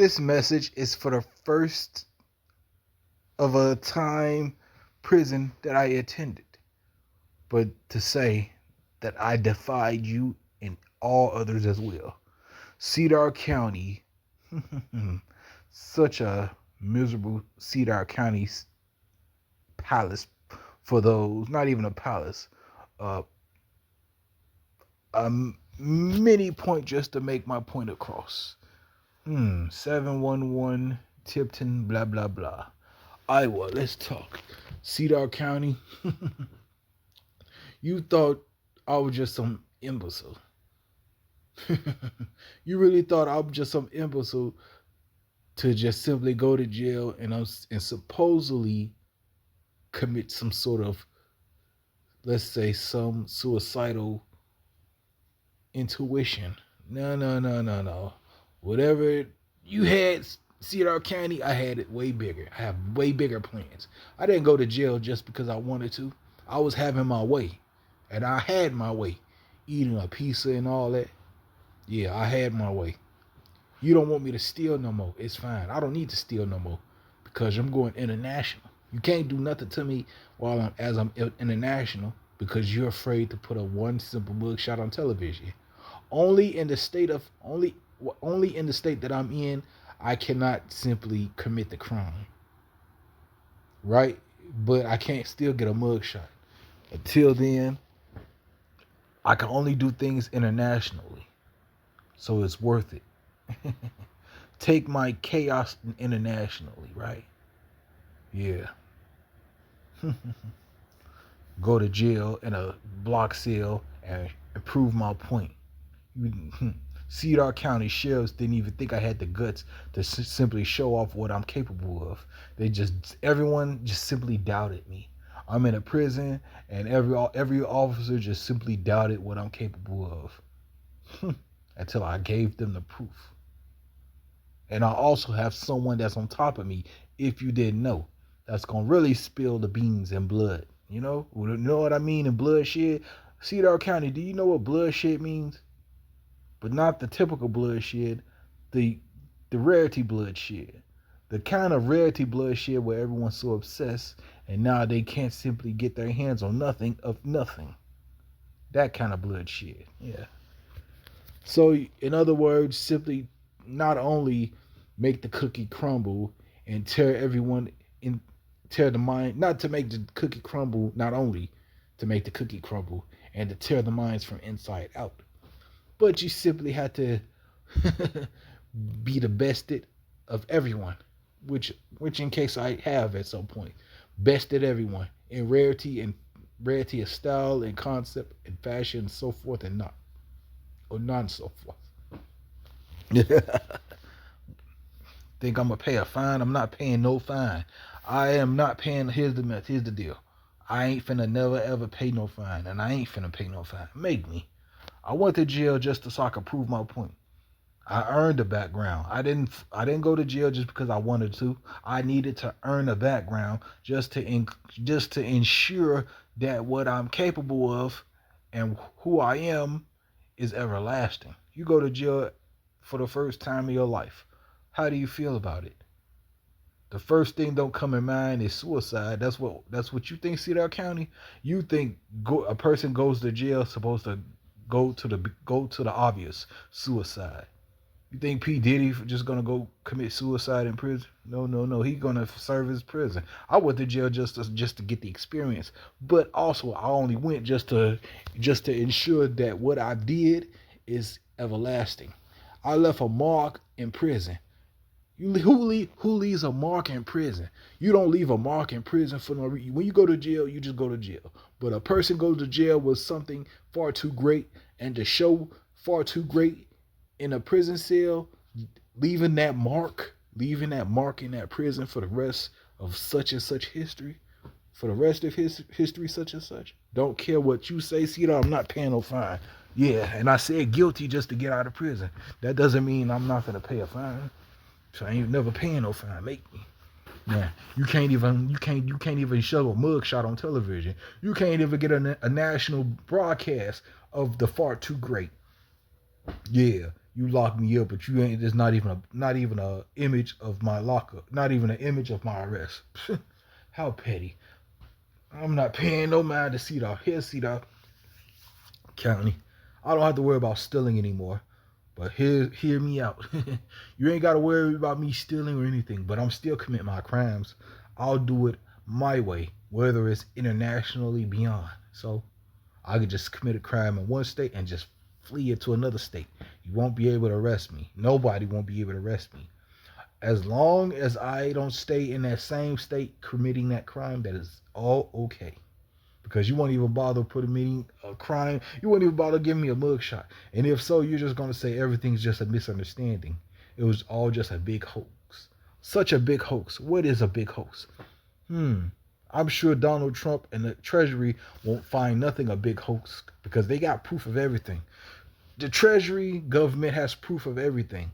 This message is for the first of a time prison that I attended, but to say that I defied you and all others as well. Cedar County, such a miserable Cedar County palace for those, not even a palace, uh, a mini point just to make my point across. 711 Tipton, blah, blah, blah. Iowa, let's talk. Cedar County, you thought I was just some imbecile. You really thought I was just some imbecile to just simply go to jail and supposedly commit some sort of, let's say, some suicidal intuition. No, no, no, no, no. Whatever you had, Cedar County, I had it way bigger. I have way bigger plans. I didn't go to jail just because I wanted to. I was having my way. And I had my way. Eating a pizza and all that. Yeah, I had my way. You don't want me to steal no more. It's fine. I don't need to steal no more because I'm going international. You can't do nothing to me while I'm international because you're afraid to put a one simple mugshot on television. Only in the state that I'm in, I cannot simply commit the crime. Right? But I can't still get a mugshot. Until then, I can only do things internationally. So it's worth it. Take my chaos internationally, right? Yeah. Go to jail in a block cell and prove my point. Cedar County sheriffs didn't even think I had the guts to simply show off what I'm capable of. Everyone just simply doubted me. I'm in a prison, and every officer just simply doubted what I'm capable of until I gave them the proof. And I also have someone that's on top of me, if you didn't know, that's gonna really spill the beans and blood. You know what I mean in bloodshed? Cedar County, do you know what bloodshed means? But not the typical bloodshed, the rarity bloodshed. The kind of rarity bloodshed where everyone's so obsessed and now they can't simply get their hands on nothing of nothing. That kind of bloodshed, yeah. So, in other words, simply not only make the cookie crumble and tear the mind, not to make the cookie crumble, not only to make the cookie crumble and to tear the minds from inside out, but you simply had to be the bested of everyone, which in case I have at some point, bested everyone in rarity of style and concept and fashion and so forth and not or non so forth. Think I'm gonna pay a fine? I'm not paying no fine. I am not paying. Here's the deal. I ain't finna never ever pay no fine, and I ain't finna pay no fine. Make me. I went to jail just so I could prove my point. I earned a background. I didn't go to jail just because I wanted to. I needed to earn a background just to ensure that what I'm capable of and who I am is everlasting. You go to jail for the first time in your life. How do you feel about it? The first thing don't come in mind is suicide. That's what you think, Cedar County. You think a person goes to jail supposed to go to the obvious suicide. You think P. Diddy just gonna go commit suicide in prison? No. He gonna serve his prison. I went to jail just to get the experience, but also I only went just to ensure that what I did is everlasting. I left a mark in prison. Who leaves a mark in prison? You don't leave a mark in prison for no reason. When you go to jail, you just go to jail. But a person goes to jail with something far too great and to show far too great in a prison cell, leaving that mark in that prison for the rest of such and such history, for the rest of his history, such and such. Don't care what you say, Cedar, I'm not paying no fine. Yeah, and I said guilty just to get out of prison. That doesn't mean I'm not gonna pay a fine. So I ain't never paying no fine. Make me. Man, you can't even show a mugshot on television. You can't even get a national broadcast of the far too great. Yeah, You locked me up, but you ain't. There's not even a image of my lockup. Not even an image of my arrest. How petty. I'm not paying no mind to Cedar. Here's Cedar County. I don't have to worry about stealing anymore. But hear me out. You ain't got to worry about me stealing or anything, but I'm still committing my crimes. I'll do it my way, whether it's internationally beyond. So I could just commit a crime in one state and just flee it to another state. You won't be able to arrest me. Nobody won't be able to arrest me. As long as I don't stay in that same state committing that crime, that is all okay. Because you won't even bother putting me a crime. You won't even bother giving me a mugshot. And if so, you're just going to say everything's just a misunderstanding. It was all just a big hoax. Such a big hoax. What is a big hoax? I'm sure Donald Trump and the Treasury won't find nothing a big hoax because they got proof of everything. The Treasury government has proof of everything.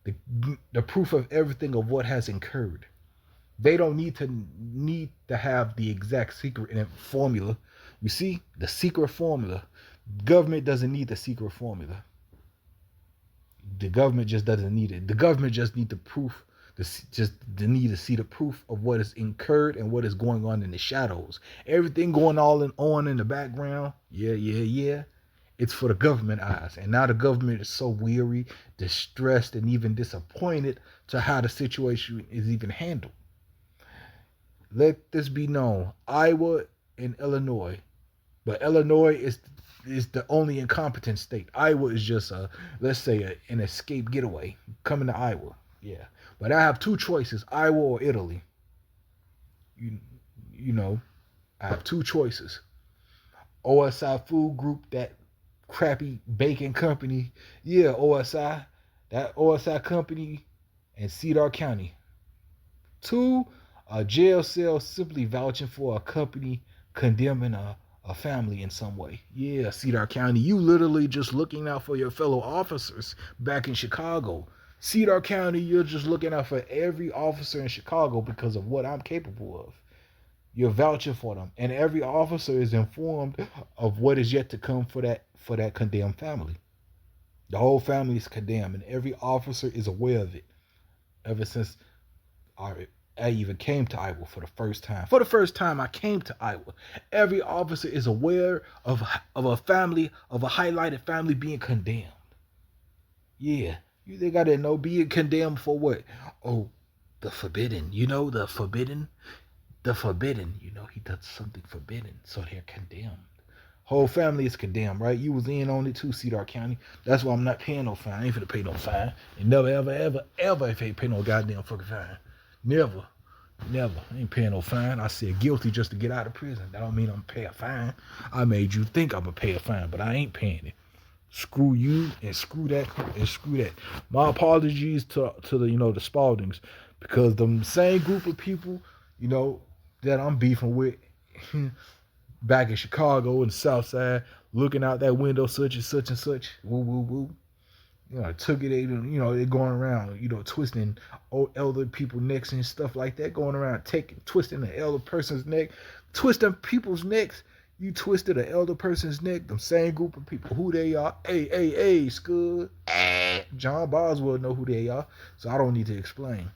The proof of everything of what has occurred. They don't need to have the exact secret formula. You see, the secret formula. Government doesn't need the secret formula. The government just doesn't need it. The government just need the proof. They need to see the proof of what is incurred and what is going on in the shadows. Everything going on in the background. Yeah. It's for the government eyes. And now the government is so weary, distressed, and even disappointed to how the situation is even handled. Let this be known. Iowa and Illinois. But Illinois is the only incompetent state. Iowa is just let's say an escape getaway. Coming to Iowa. Yeah. But I have two choices, Iowa or Italy. You know, I have two choices. OSI Food Group, that crappy bacon company. Yeah, OSI. That OSI company and Cedar County. Two, a jail cell simply vouching for a company condemning a family in some way. Yeah, Cedar County, you literally just looking out for your fellow officers back in Chicago. Cedar County, you're just looking out for every officer in Chicago because of what I'm capable of. You're vouching for them. And every officer is informed of what is yet to come for that condemned family. The whole family is condemned, and every officer is aware of it. Ever since I even came to Iowa for the first time. For the first time I came to Iowa. Every officer is aware of a family, of a highlighted family being condemned. Yeah. You think I didn't know? Being condemned for what? Oh, the forbidden. You know, the forbidden. The forbidden. You know, he does something forbidden. So they're condemned. Whole family is condemned, right? You was in on it too, Cedar County. That's why I'm not paying no fine. I ain't finna pay no fine. And never, ever if I ain't pay no goddamn fucking fine. Never. I ain't paying no fine. I said guilty just to get out of prison. That don't mean I'm pay a fine. I made you think I'm gonna pay a fine, but I ain't paying it. Screw you and screw that and screw that. My apologies to the the Spaldings, because the same group of people that I'm beefing with back in Chicago and the South Side, looking out that window such and such and such, woo woo woo. Took it, they're going around, twisting old elder people's necks and stuff like that, going around twisting the elder person's neck, twisting people's necks. You twisted an elder person's neck, them same group of people, who they are. Hey, Scud. John Boswell know who they are, so I don't need to explain.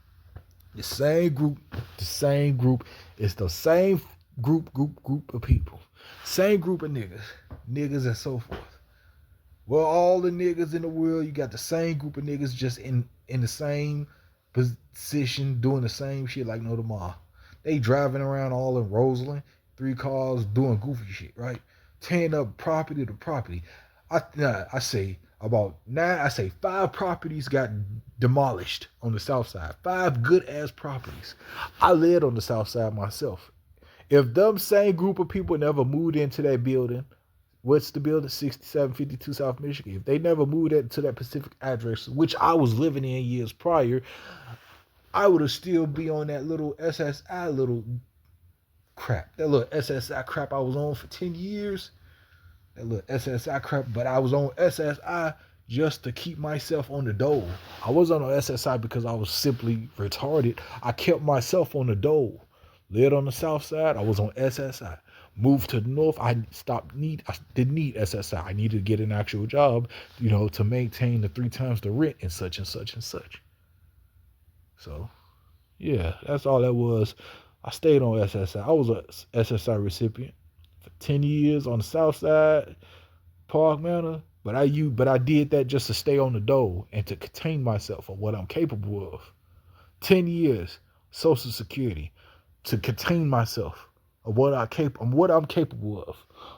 The same group is the same group of people. Same group of niggas and so forth. Well, all the niggas in the world, you got the same group of niggas just in the same position, doing the same shit like no tomorrow. They driving around all in Roseland, 3 cars, doing goofy shit, right? Tearing up property to property. I say 5 properties got demolished on the South Side. 5 good ass properties. I lived on the South Side myself. If them same group of people never moved into that building, what's the building? 6752 South Michigan. If they never moved to that specific address, which I was living in years prior, I would have still be on that little SSI crap. That little SSI crap I was on for 10 years. That little SSI crap. But I was on SSI just to keep myself on the dole. I wasn't on SSI because I was simply retarded. I kept myself on the dole. Lived on the South Side. I was on SSI. moved to the north, I didn't need SSI. I needed to get an actual job, to maintain the 3 times the rent and such and such and such. So, yeah, that's all that was. I stayed on SSI. I was a SSI recipient for 10 years on the south side, Park Manor. But I did that just to stay on the dole and to contain myself of what I'm capable of. 10 years, Social Security, to contain myself of what I'm capable of.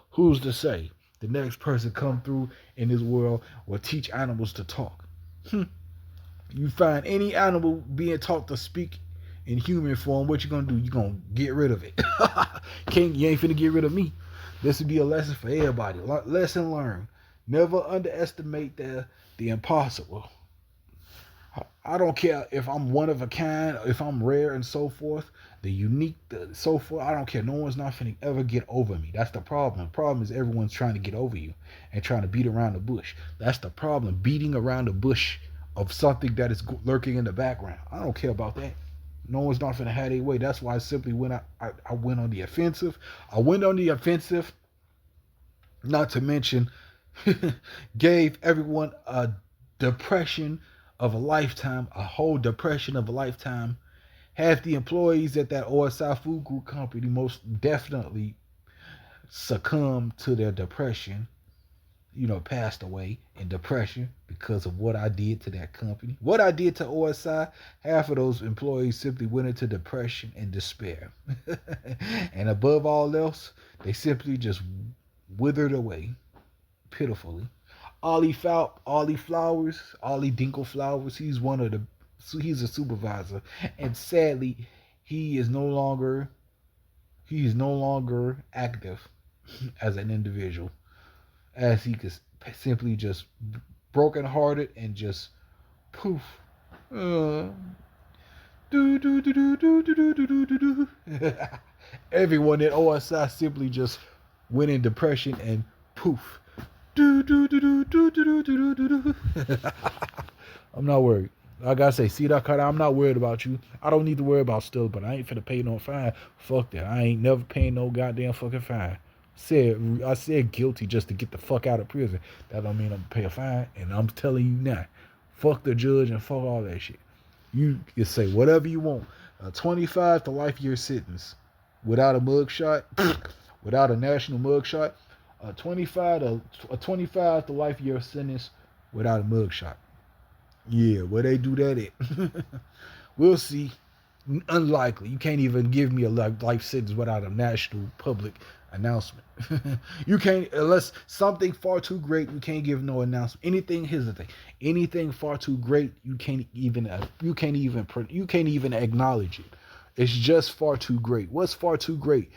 Who's to say the next person come through in this world will teach animals to talk? You find any animal being taught to speak in human form, what you gonna do? You gonna get rid of it. You ain't finna get rid of me. This would be a lesson for everybody. Lesson learned. Never underestimate the impossible. I don't care if I'm one of a kind, if I'm rare and so forth, the unique, so forth. I don't care. No one's not finna ever get over me. That's the problem. The problem is everyone's trying to get over you and trying to beat around the bush. That's the problem. Beating around the bush of something that is lurking in the background. I don't care about that. No one's not finna have their way. That's why I simply I went on the offensive. I went on the offensive, not to mention gave everyone a depression of a lifetime, a whole depression of a lifetime. Half the employees at that OSI Food Group company most definitely succumbed to their depression, passed away in depression because of what I did to that company. What I did to OSI, half of those employees simply went into depression and despair. And above all else, they simply just withered away pitifully. Ollie Flowers, Ollie Dinkle Flowers, he's a supervisor. And sadly, he is no longer active as an individual, as he could simply just brokenhearted and just poof. Everyone at OSI simply just went in depression and poof. I'm not worried. Like I say, see that cut? I'm not worried about you. I don't need to worry about still, but I ain't finna pay no fine. Fuck that. I ain't never paying no goddamn fucking fine. I said guilty just to get the fuck out of prison. That don't mean I'm gonna pay a fine. And I'm telling you now, fuck the judge and fuck all that shit. You can say whatever you want. 25 to life year sentence without a mugshot, without a national mugshot. 25 to life year sentence without a mugshot. Yeah, where they do that at? We'll see. Unlikely. You can't even give me a life sentence without a national public announcement. You can't, unless something far too great, you can't give no announcement. Here's the thing. Anything far too great, you can't even acknowledge it. It's just far too great. What's far too great?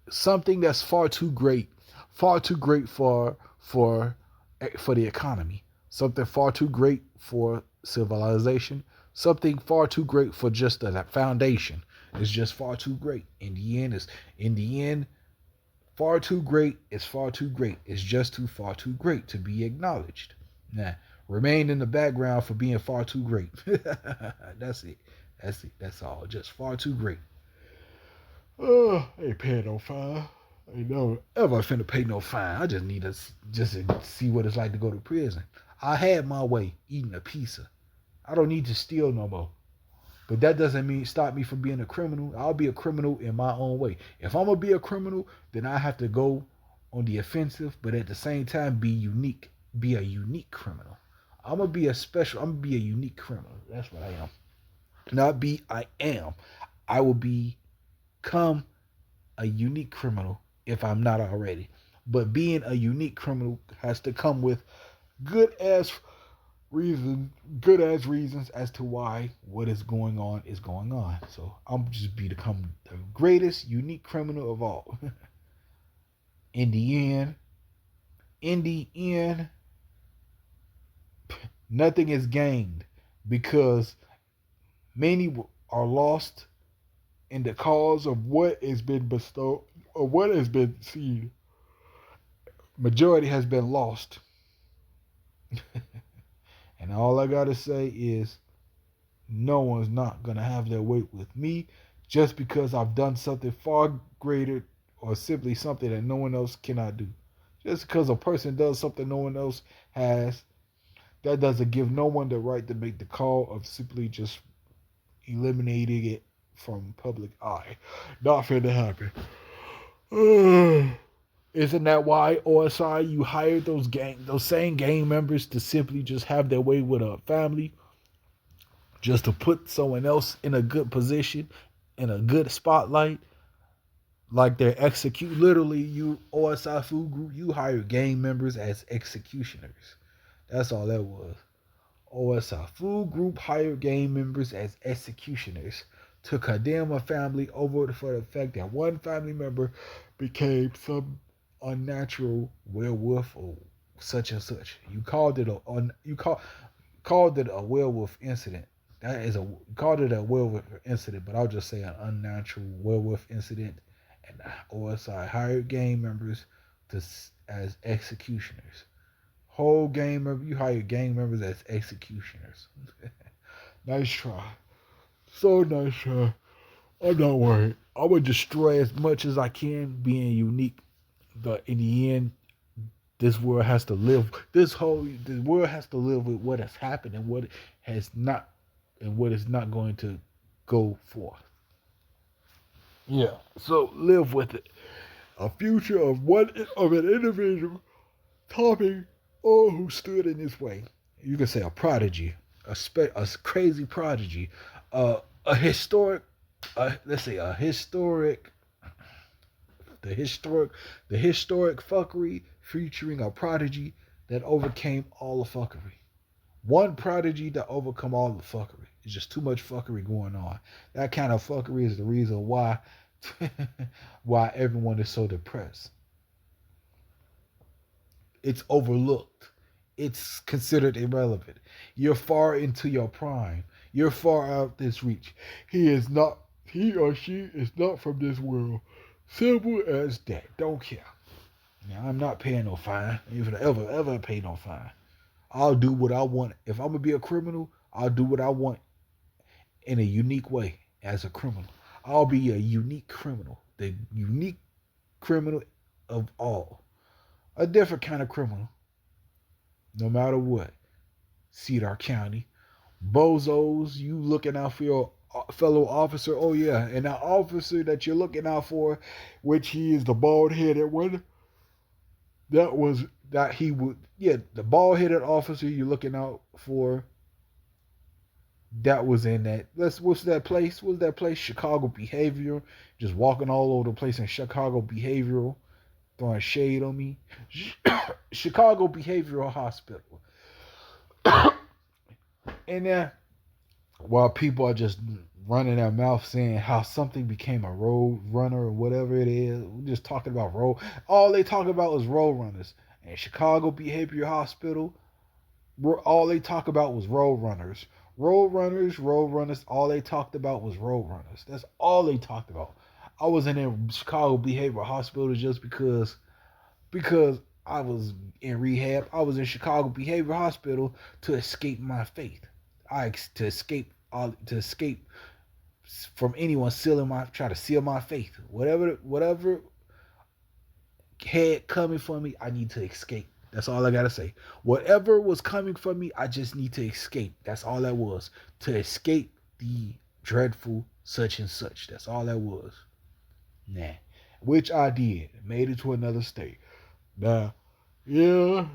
Something that's far too great for the economy, something far too great for civilization, something far too great for just that foundation. It's just far too great. In the end, far too great is far too great. It's just far too great to be acknowledged. Now, remain in the background for being far too great. That's it. That's all. Just far too great. I ain't paying no fine. I ain't never ever finna pay no fine. I just need to see what it's like to go to prison. I had my way eating a pizza. I don't need to steal no more. But that doesn't mean stop me from being a criminal. I'll be a criminal in my own way. If I'm gonna be a criminal, then I have to go on the offensive, but at the same time be unique. Be a unique criminal. I'm gonna be a unique criminal. That's what I am. I am. I will become a unique criminal if I'm not already. But being a unique criminal has to come with good ass reasons as to why what is going on is going on. So I'm just become the greatest unique criminal of all. In the end, nothing is gained because many are lost in the cause of what has been bestowed or what has been seen. Majority has been lost. And all I gotta say is no one's not gonna have their way with me just because I've done something far greater or simply something that no one else cannot do. Just because a person does something no one else has, that doesn't give no one the right to make the call of simply just eliminating it from public eye. Not finna happen. Isn't that why OSI you hired those same gang members to simply just have their way with a family, just to put someone else in a good position, in a good spotlight, like they're execute. Literally, you OSI food group, you hire gang members as executioners. That's all that was. OSI food group hired gang members as executioners to condemn a family over for the fact that one family member became some unnatural werewolf or such and such. You called it called it a werewolf incident. That is a called it a werewolf incident, but I'll just say an unnatural werewolf incident. And OSI hired gang members to as executioners. Whole gang member, you hire gang members as executioners. Nice try. So nice try. I'm not worried. I would destroy as much as I can, being unique. But in the end, this world has to live. The world has to live with what has happened and what has not, and what is not going to go forth. Yeah. So live with it. A future of an individual topping all who stood in his way. You can say a prodigy, a crazy prodigy, a historic, let's say a historic, the historic fuckery featuring a prodigy that overcame all the fuckery. One prodigy to overcome all the fuckery. It's just too much fuckery going on. That kind of fuckery is the reason why why everyone is so depressed. It's overlooked. It's considered irrelevant. You're far into your prime. You're far out this reach. He or she is not from this world. Simple as that. Don't care. Now, I'm not paying no fine. If I ever pay no fine. I'll do what I want. If I'm going to be a criminal, I'll do what I want in a unique way as a criminal. I'll be a unique criminal. The unique criminal of all. A different kind of criminal. No matter what. Cedar County. Bozos, you looking out for your fellow officer. Oh yeah, and the officer that you're looking out for, which he is the bald-headed one. The bald-headed officer you're looking out for. That was in that. What's that place? What's that place? Chicago Behavioral. Just walking all over the place in Chicago Behavioral, throwing shade on me. Chicago Behavioral Hospital. And then while people are just running their mouth saying how something became a road runner or whatever it is, we're just talking about road. All they talk about is road runners. And Chicago Behavioral Hospital, all they talk about was road runners. Road runners, all they talked about was road runners. That's all they talked about. I wasn't in Chicago Behavioral Hospital just because I was in rehab. I was in Chicago Behavioral Hospital to escape my faith. To escape from anyone try to seal my faith. Whatever had coming for me, I need to escape. That's all I gotta say. Whatever was coming for me, I just need to escape. That's all that was. To escape the dreadful such and such. That's all that was. Nah. Which I did. Made it to another state. Now, yeah.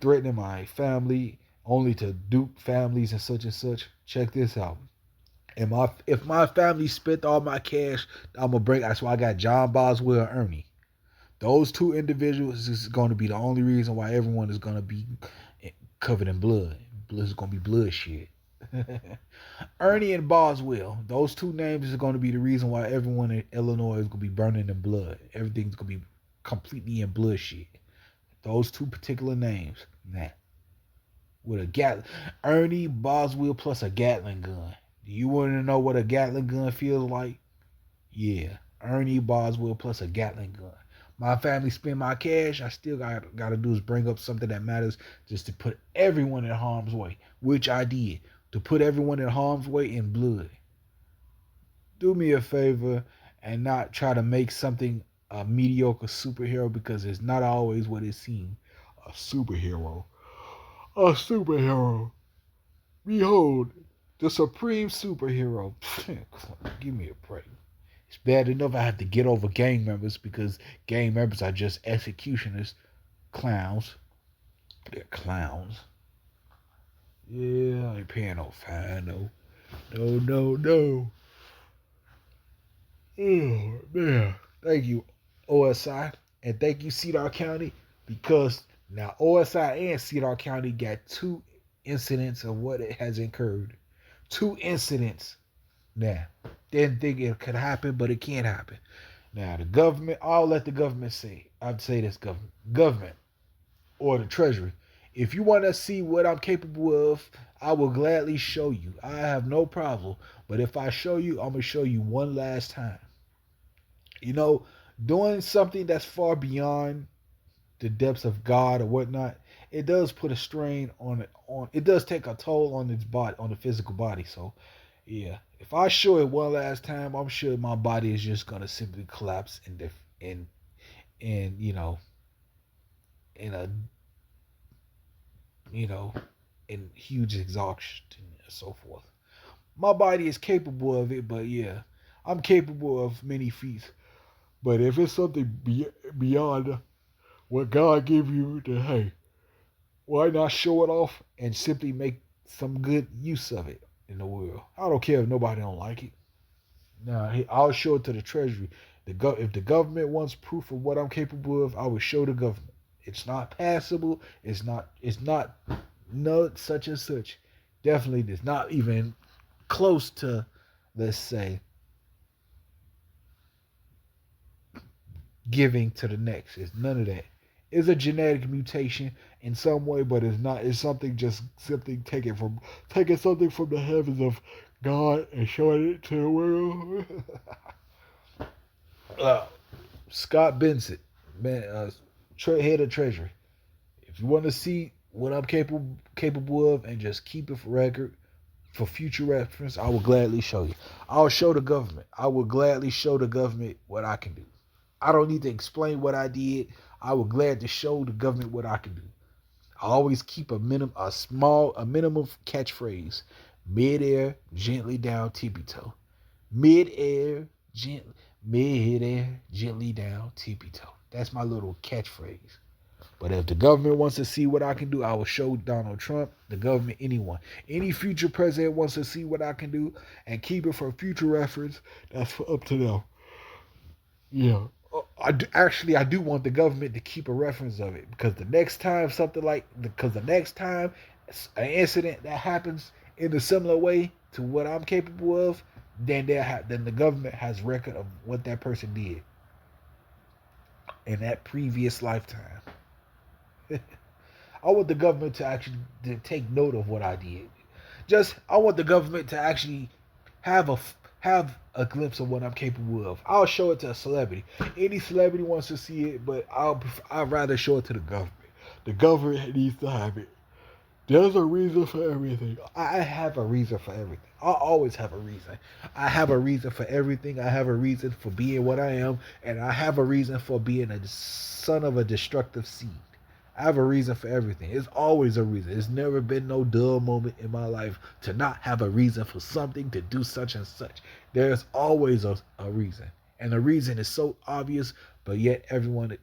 Threatening my family, only to dupe families and such. Check this out. And if my family spent all my cash, I'm gonna break. That's why I got John Boswell and Ernie. Those two individuals is going to be the only reason why everyone is gonna be covered in blood. It's gonna be bloodshed. Ernie and Boswell. Those two names is going to be the reason why everyone in Illinois is gonna be burning in blood. Everything's gonna be completely in bloodshed. Those two particular names. Nah. With a Gatling. Ernie Boswell plus a Gatling gun. Do you want to know what a Gatling gun feels like? Yeah. Ernie Boswell plus a Gatling gun. My family spend my cash. I still got to do is bring up something that matters just to put everyone in harm's way. Which I did. To put everyone in harm's way in blood. do me a favor and not try to make something a mediocre superhero because it's not always what it seems. A superhero. A superhero. Behold, the supreme superhero. Give me a break. It's bad enough I have to get over gang members because gang members are just executioners, clowns. They're clowns. Yeah, I ain't paying no fine, no. No, no, no. Oh, man. Thank you, OSI. And thank you, Cedar County, because now OSI and Cedar County got two incidents of what it has incurred. Two incidents now. Didn't think it could happen, but it can happen. Now, the government, I'll let the government say. I'd say this government or the Treasury. If you want to see what I'm capable of, I will gladly show you. I have no problem. But if I show you, I'm going to show you one last time. You know, doing something that's far beyond the depths of God or whatnot, it does put a strain on it. It does take a toll on its body, on the physical body. So, yeah, if I show it one last time, I'm sure my body is just gonna simply collapse in you know in a you know in huge exhaustion and so forth. My body is capable of it, but yeah, I'm capable of many feats. But if it's something beyond what God gave you, then hey, why not show it off and simply make some good use of it in the world? I don't care if nobody don't like it. Nah, I'll show it to the Treasury. If the government wants proof of what I'm capable of, I will show the government. It's not passable. It's not. It's not. No, such and such. Definitely, it's not even close to. Let's say giving to the next. It's none of that. It's a genetic mutation in some way, but it's not. It's something just simply taking something from the heavens of God and showing it to the world. uh, Scott Benson, man, head of Treasury. If you want to see what I'm capable of, and just keep it for record for future reference, I will gladly show you. I'll show the government. I will gladly show the government what I can do. I don't need to explain what I did. I will glad to show the government what I can do. I always keep a minimum catchphrase. Mid-air, gently down, tippy toe. Mid-air, gently down, tippy toe. That's my little catchphrase. But if the government wants to see what I can do, I will show Donald Trump, the government, anyone. Any future president wants to see what I can do and keep it for future reference, that's up to them. Yeah. I do want the government to keep a reference of it because the next time an incident that happens in a similar way to what I'm capable of, then the government has record of what that person did in that previous lifetime. I want the government to actually take note of what I did. I want the government to actually have a glimpse of what I'm capable of. I'll show it to a celebrity. Any celebrity wants to see it, but I'd rather show it to the government. The government needs to have it. There's a reason for everything. I have a reason for everything. I always have a reason. I have a reason for everything. I have a reason for being what I am, and I have a reason for being a son of a destructive seed. I have a reason for everything. It's always a reason. It's never been no dull moment in my life to not have a reason for something, to do such and such. There's always a reason. And the reason is so obvious, but yet the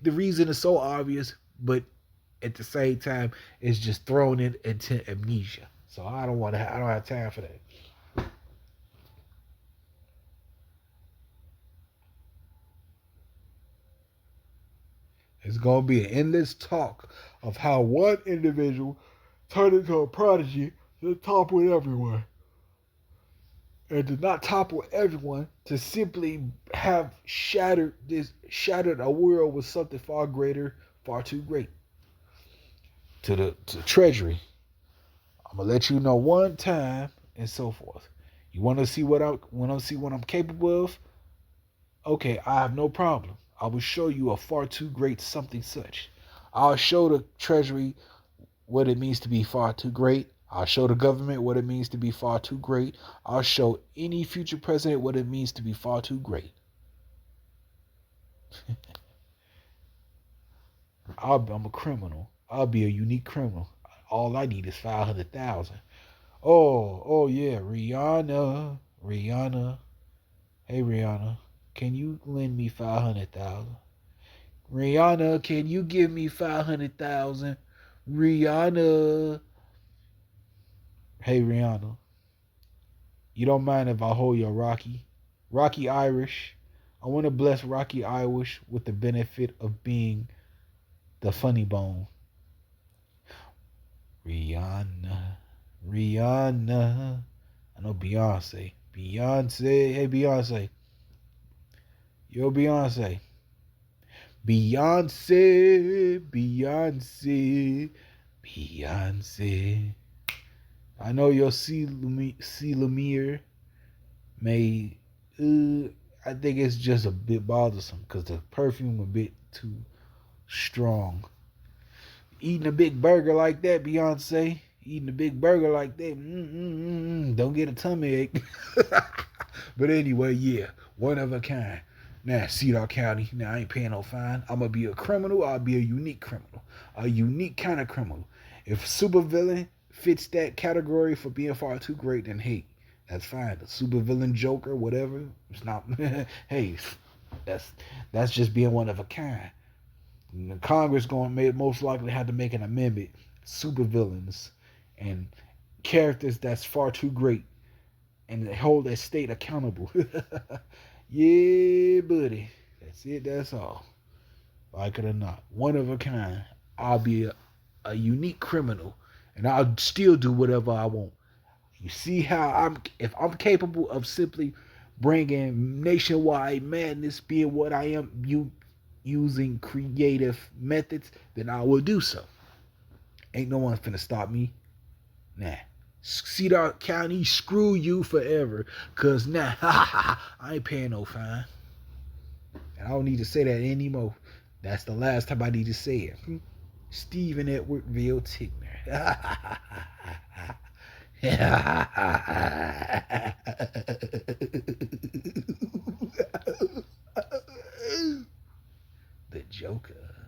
reason is so obvious, but at the same time, it's just thrown into amnesia. So I don't have time for that. It's going to be an endless talk of how one individual turned into a prodigy to topple everyone. And to not topple everyone, to simply have shattered a world with something far greater, far too great. To the Treasury, I'm gonna let you know one time and so forth. You want to see what I'm capable of? Okay, I have no problem. I will show you a far too great something such. I'll show the Treasury what it means to be far too great. I'll show the government what it means to be far too great. I'll show any future president what it means to be far too great. I'm a criminal. I'll be a unique criminal. All I need is 500,000. Oh yeah, Rihanna. Hey Rihanna, can you lend me 500,000? Rihanna, can you give me 500,000? Rihanna. Hey Rihanna, you don't mind if I hold your Rocky Irish? I want to bless Rocky Irish with the benefit of being the funny bone. Rihanna. I know Beyonce. Hey Beyonce. Yo Beyonce. Beyonce. I know your C. Lemire may. I think it's just a bit bothersome because the perfume a bit too strong. Eating a big burger like that, Beyonce. Eating a big burger like that. Don't get a tummy ache. But anyway, yeah, one of a kind. Now, Cedar County, now I ain't paying no fine. I'm going to be a criminal. I'll be a unique criminal. A unique kind of criminal. If supervillain fits that category for being far too great, then hey, that's fine. The supervillain Joker, whatever, it's not. Hey, that's just being one of a kind. And the Congress going to most likely have to make an amendment. Supervillains and characters that's far too great and hold that state accountable. Yeah, buddy. That's it. That's all. Like it or not. One of a kind. I'll be a unique criminal. And I'll still do whatever I want. You see how if I'm capable of simply bringing nationwide madness, being what I am, using creative methods, then I will do so. Ain't no one finna stop me. Nah. Cedar County, screw you forever. Cause nah, I ain't paying no fine. And I don't need to say that anymore. That's the last time I need to say it. Stephen Edwardville Tigner. The Joker.